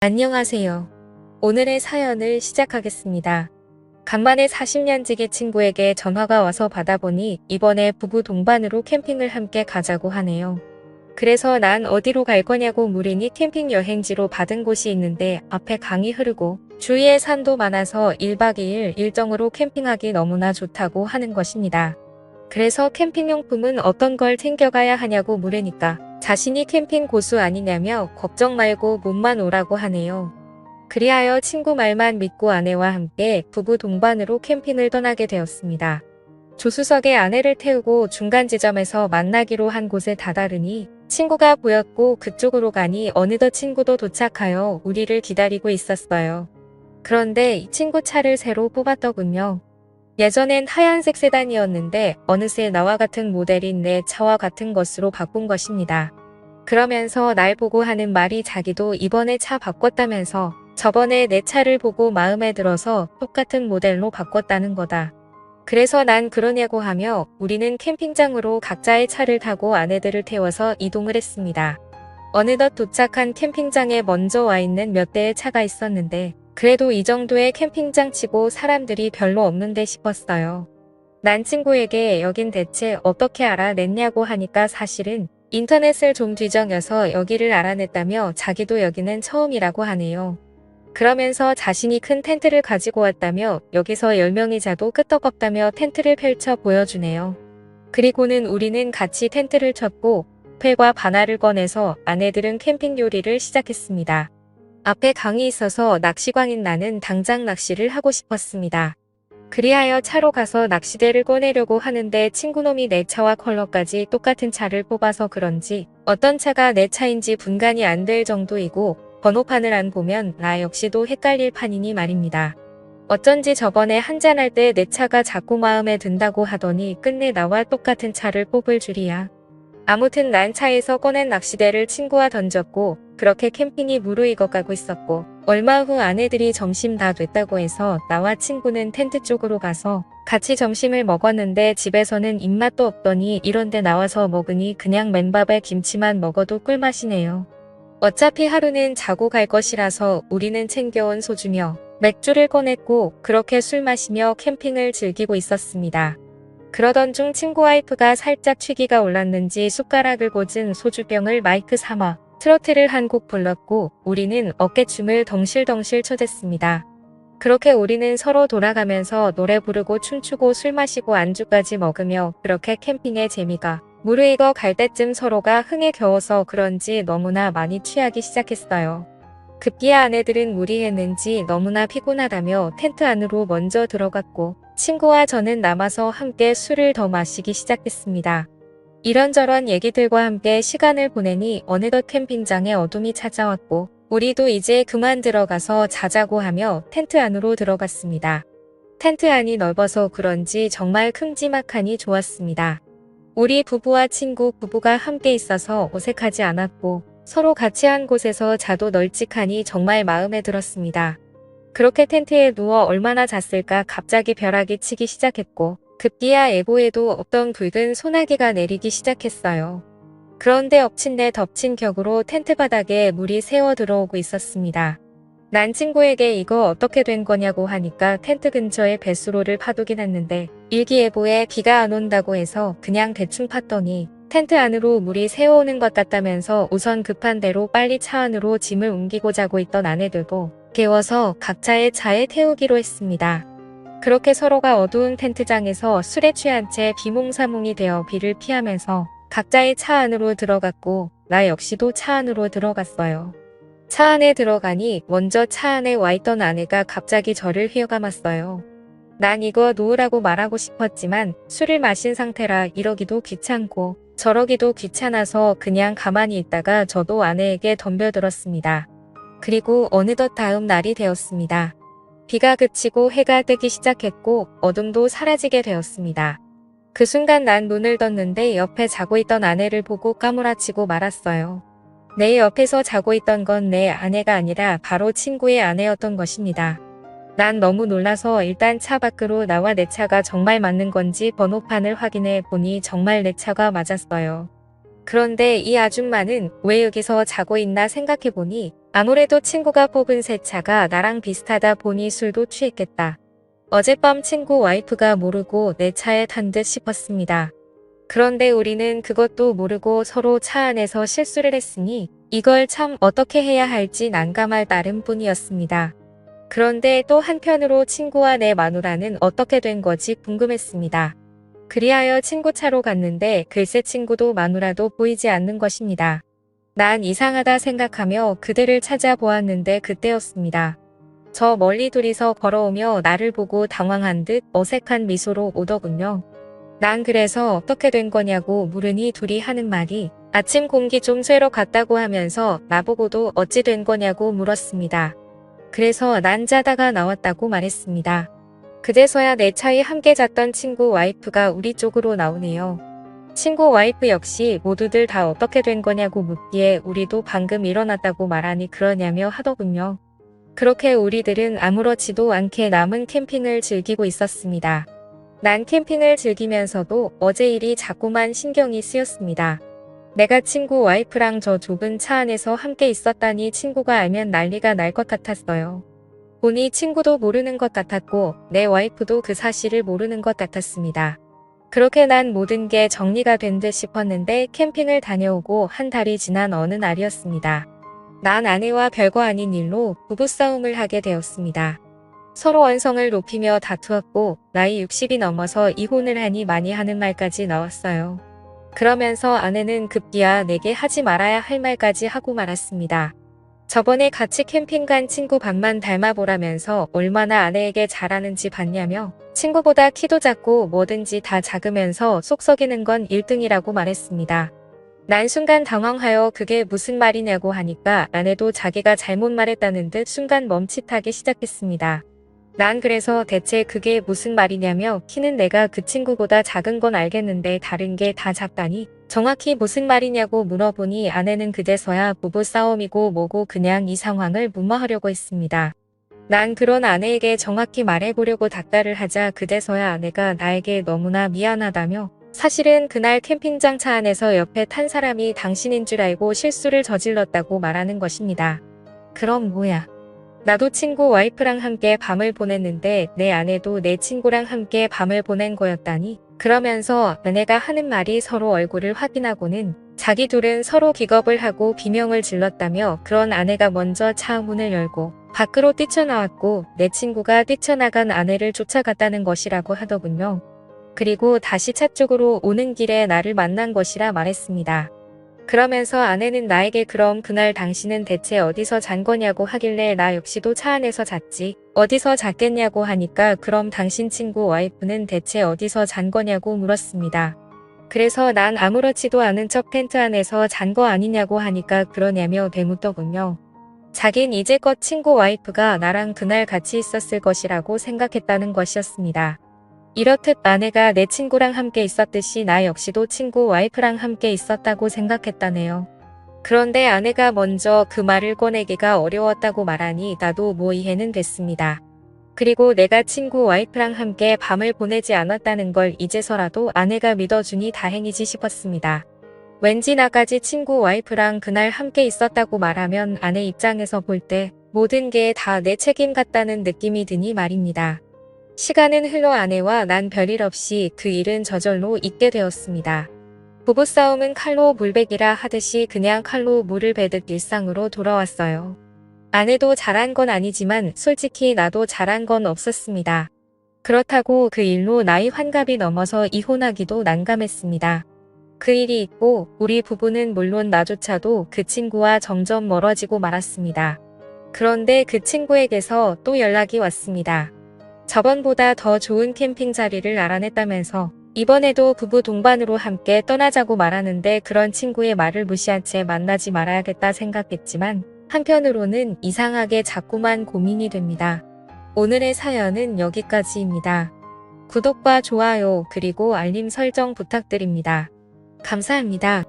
안녕하세요. 오늘의 사연을 시작하겠습니다. 간만에 40년 지기 친구에게 전화가 와서 받아보니 이번에 부부 동반으로 캠핑을 함께 가자고 하네요. 그래서 난 어디로 갈 거냐고 물으니 캠핑 여행지로 받은 곳이 있는데 앞에 강이 흐르고 주위에 산도 많아서 1박 2일 일정으로 캠핑하기 너무나 좋다고 하는 것입니다. 그래서 캠핑용품은 어떤 걸 챙겨가야 하냐고 물으니까 자신이 캠핑 고수 아니냐며 걱정 말고 몸만 오라고 하네요. 그리하여 친구 말만 믿고 아내와 함께 부부 동반으로 캠핑을 떠나게 되었습니다. 조수석에 아내를 태우고 중간 지점에서 만나기로 한 곳에 다다르니 친구가 보였고 그쪽으로 가니 어느덧 친구도 도착하여 우리를 기다리고 있었어요. 그런데 이 친구 차를 새로 뽑았더군요. 예전엔 하얀색 세단이었는데 어느새 나와 같은 모델인 내 차와 같은 것으로 바꾼 것입니다. 그러면서 날 보고 하는 말이 자기도 이번에 차 바꿨다면서 저번에 내 차를 보고 마음에 들어서 똑같은 모델로 바꿨다는 거다. 그래서 난 그러냐고 하며 우리는 캠핑장으로 각자의 차를 타고 아내들을 태워서 이동을 했습니다. 어느덧 도착한 캠핑장에 먼저 와 있는 몇 대의 차가 있었는데 그래도 이 정도의 캠핑장 치고 사람들이 별로 없는데 싶었어요. 난 친구에게 여긴 대체 어떻게 알아냈냐고 하니까 사실은 인터넷을 좀 뒤적여서 여기를 알아냈다며 자기도 여기는 처음이라고 하네요. 그러면서 자신이 큰 텐트를 가지고 왔다며 여기서 10명이 자도 끄떡없다며 텐트를 펼쳐 보여주네요. 그리고는 우리는 같이 텐트를 쳤고 펠과 바나를 꺼내서 아내들은 캠핑 요리를 시작했습니다. 앞에 강이 있어서 낚시광인 나는 당장 낚시를 하고 싶었습니다. 그리하여 차로 가서 낚시대를 꺼내려고 하는데 친구놈이 내 차와 컬러까지 똑같은 차를 뽑아서 그런지 어떤 차가 내 차인지 분간이 안 될 정도이고 번호판을 안 보면 나 역시도 헷갈릴 판이니 말입니다. 어쩐지 저번에 한잔할 때 내 차가 자꾸 마음에 든다고 하더니 끝내 나와 똑같은 차를 뽑을 줄이야. 아무튼 난 차에서 꺼낸 낚시대를 친구와 던졌고 그렇게 캠핑이 무르익어가고 있었고 얼마 후 아내들이 점심 다 됐다고 해서 나와 친구는 텐트 쪽으로 가서 같이 점심을 먹었는데 집에서는 입맛도 없더니 이런데 나와서 먹으니 그냥 맨밥에 김치만 먹어도 꿀맛이네요. 어차피 하루는 자고 갈 것이라서 우리는 챙겨온 소주며 맥주를 꺼냈고 그렇게 술 마시며 캠핑을 즐기고 있었습니다. 그러던 중 친구 와이프가 살짝 취기가 올랐는지 숟가락을 꽂은 소주병을 마이크 삼아 트로트를 한 곡 불렀고 우리는 어깨춤을 덩실덩실 춰댔습니다. 그렇게 우리는 서로 돌아가면서 노래 부르고 춤추고 술 마시고 안주까지 먹으며 그렇게 캠핑의 재미가 무르익어 갈 때쯤 서로가 흥에 겨워서 그런지 너무나 많이 취하기 시작했어요. 급기야 아내들은 무리했는지 너무나 피곤하다며 텐트 안으로 먼저 들어갔고 친구와 저는 남아서 함께 술을 더 마시기 시작했습니다. 이런저런 얘기들과 함께 시간을 보내니 어느덧 캠핑장에 어둠이 찾아왔고 우리도 이제 그만 들어가서 자자고 하며 텐트 안으로 들어갔습니다. 텐트 안이 넓어서 그런지 정말 큼지막하니 좋았습니다. 우리 부부와 친구 부부가 함께 있어서 어색하지 않았고 서로 같이 한 곳에서 자도 널찍하니 정말 마음에 들었습니다. 그렇게 텐트에 누워 얼마나 잤을까 갑자기 벼락이 치기 시작했고 급기야 예보에도 없던 붉은 소나기가 내리기 시작했어요. 그런데 엎친 데 덮친 격으로 텐트 바닥에 물이 새어 들어오고 있었습니다. 난 친구에게 이거 어떻게 된 거냐고 하니까 텐트 근처에 뱃수로를 파두긴 했는데 일기예보에 비가 안 온다고 해서 그냥 대충 팠더니 텐트 안으로 물이 새어오는 것 같다면서 우선 급한 대로 빨리 차 안으로 짐을 옮기고 자고 있던 아내들도 깨워서 각자의 차에 태우기로 했습니다. 그렇게 서로가 어두운 텐트장에서 술에 취한 채 비몽사몽이 되어 비를 피하면서 각자의 차 안으로 들어갔고 나 역시도 차 안으로 들어갔어요. 차 안에 들어가니 먼저 차 안에 와 있던 아내가 갑자기 저를 휘어감았어요. 난 이거 놓으라고 말하고 싶었지만 술을 마신 상태라 이러기도 귀찮고 저러기도 귀찮아서 그냥 가만히 있다가 저도 아내에게 덤벼들었습니다. 그리고 어느덧 다음 날이 되었습니다. 비가 그치고 해가 뜨기 시작했고 어둠도 사라지게 되었습니다. 그 순간 난 눈을 떴는데 옆에 자고 있던 아내를 보고 까무라치고 말았어요. 내 옆에서 자고 있던 건 내 아내가 아니라 바로 친구의 아내였던 것입니다. 난 너무 놀라서 일단 차 밖으로 나와 내 차가 정말 맞는 건지 번호판을 확인해 보니 정말 내 차가 맞았어요. 그런데 이 아줌마는 왜 여기서 자고 있나 생각해 보니 아무래도 친구가 뽑은 새 차가 나랑 비슷하다 보니 술도 취했겠다. 어젯밤 친구 와이프가 모르고 내 차에 탄 듯 싶었습니다. 그런데 우리는 그것도 모르고 서로 차 안에서 실수를 했으니 이걸 참 어떻게 해야 할지 난감할 따름뿐이었습니다. 그런데 또 한편으로 친구와 내 마누라는 어떻게 된 거지 궁금했습니다. 그리하여 친구 차로 갔는데 글쎄 친구도 마누라도 보이지 않는 것입니다. 난 이상하다 생각하며 그들을 찾아보았는데 그때였습니다. 저 멀리 둘이서 걸어오며 나를 보고 당황한 듯 어색한 미소로 오더군요. 난 그래서 어떻게 된 거냐고 물으니 둘이 하는 말이 아침 공기 좀 쐬러 갔다고 하면서 나보고도 어찌 된 거냐고 물었습니다. 그래서 난 자다가 나왔다고 말했습니다. 그제서야 내 차에 함께 잤던 친구 와이프가 우리 쪽으로 나오네요. 친구 와이프 역시 모두들 다 어떻게 된 거냐고 묻기에 우리도 방금 일어났다고 말하니 그러냐며 하더군요. 그렇게 우리들은 아무렇지도 않게 남은 캠핑을 즐기고 있었습니다. 난 캠핑을 즐기면서도 어제 일이 자꾸만 신경이 쓰였습니다. 내가 친구 와이프랑 저 좁은 차 안에서 함께 있었다니 친구가 알면 난리가 날 것 같았어요. 보니 친구도 모르는 것 같았고 내 와이프도 그 사실을 모르는 것 같았습니다. 그렇게 난 모든 게 정리가 된 듯 싶었는데 캠핑을 다녀오고 한 달이 지난 어느 날이었습니다. 난 아내와 별거 아닌 일로 부부싸움을 하게 되었습니다. 서로 언성을 높이며 다투었고 나이 60이 넘어서 이혼을 하니 많이 하는 말까지 나왔어요. 그러면서 아내는 급기야 내게 하지 말아야 할 말까지 하고 말았습니다. 저번에 같이 캠핑 간 친구 반만 닮아보라면서 얼마나 아내에게 잘하는지 봤냐며 친구보다 키도 작고 뭐든지 다 작으면서 속 썩이는 건 1등이라고 말했습니다. 난 순간 당황하여 그게 무슨 말이냐고 하니까 아내도 자기가 잘못 말했다는 듯 순간 멈칫하기 시작했습니다. 난 그래서 대체 그게 무슨 말이냐며 키는 내가 그 친구보다 작은 건 알겠는데 다른 게 다 작다니 정확히 무슨 말이냐고 물어보니 아내는 그제서야 부부싸움이고 뭐고 그냥 이 상황을 무마하려고 했습니다. 난 그런 아내에게 정확히 말해보려고 닥달을 하자 그제서야 아내가 나에게 너무나 미안하다며 사실은 그날 캠핑장 차 안에서 옆에 탄 사람이 당신인 줄 알고 실수를 저질렀다고 말하는 것입니다. 그럼 뭐야? 나도 친구 와이프랑 함께 밤을 보냈는데 내 아내도 내 친구랑 함께 밤을 보낸 거였다니. 그러면서 아내가 하는 말이 서로 얼굴을 확인하고는 자기 둘은 서로 기겁을 하고 비명을 질렀다며 그런 아내가 먼저 차 문을 열고 밖으로 뛰쳐나왔고 내 친구가 뛰쳐나간 아내를 쫓아갔다는 것이라고 하더군요. 그리고 다시 차 쪽으로 오는 길에 나를 만난 것이라 말했습니다. 그러면서 아내는 나에게 그럼 그날 당신은 대체 어디서 잔 거냐고 하길래 나 역시도 차 안에서 잤지. 어디서 잤겠냐고 하니까 그럼 당신 친구 와이프는 대체 어디서 잔 거냐고 물었습니다. 그래서 난 아무렇지도 않은 척 텐트 안에서 잔 거 아니냐고 하니까 그러냐며 되묻더군요. 자긴 이제껏 친구 와이프가 나랑 그날 같이 있었을 것이라고 생각했다는 것이었습니다. 이렇듯 아내가 내 친구랑 함께 있었듯이 나 역시도 친구 와이프랑 함께 있었다고 생각했다네요. 그런데 아내가 먼저 그 말을 꺼내기가 어려웠다고 말하니 나도 뭐 이해는 됐습니다. 그리고 내가 친구 와이프랑 함께 밤을 보내지 않았다는 걸 이제서라도 아내가 믿어주니 다행이지 싶었습니다. 왠지 나까지 친구 와이프랑 그날 함께 있었다고 말하면 아내 입장에서 볼 때 모든 게 다 내 책임 같다는 느낌이 드니 말입니다. 시간은 흘러 아내와 난 별일 없이 그 일은 저절로 잊게 되었습니다. 부부싸움은 칼로 물베기라 하듯이 그냥 칼로 물을 베듯 일상으로 돌아왔어요. 아내도 잘한 건 아니지만 솔직히 나도 잘한 건 없었습니다. 그렇다고 그 일로 나이 환갑이 넘어서 이혼하기도 난감했습니다. 그 일이 있고 우리 부부는 물론 나조차도 그 친구와 점점 멀어지고 말았습니다. 그런데 그 친구에게서 또 연락이 왔습니다. 저번보다 더 좋은 캠핑 자리를 알아냈다면서 이번에도 부부 동반으로 함께 떠나자고 말하는데 그런 친구의 말을 무시한 채 만나지 말아야겠다 생각했지만 한편으로는 이상하게 자꾸만 고민이 됩니다. 오늘의 사연은 여기까지입니다. 구독과 좋아요 그리고 알림 설정 부탁드립니다. 감사합니다.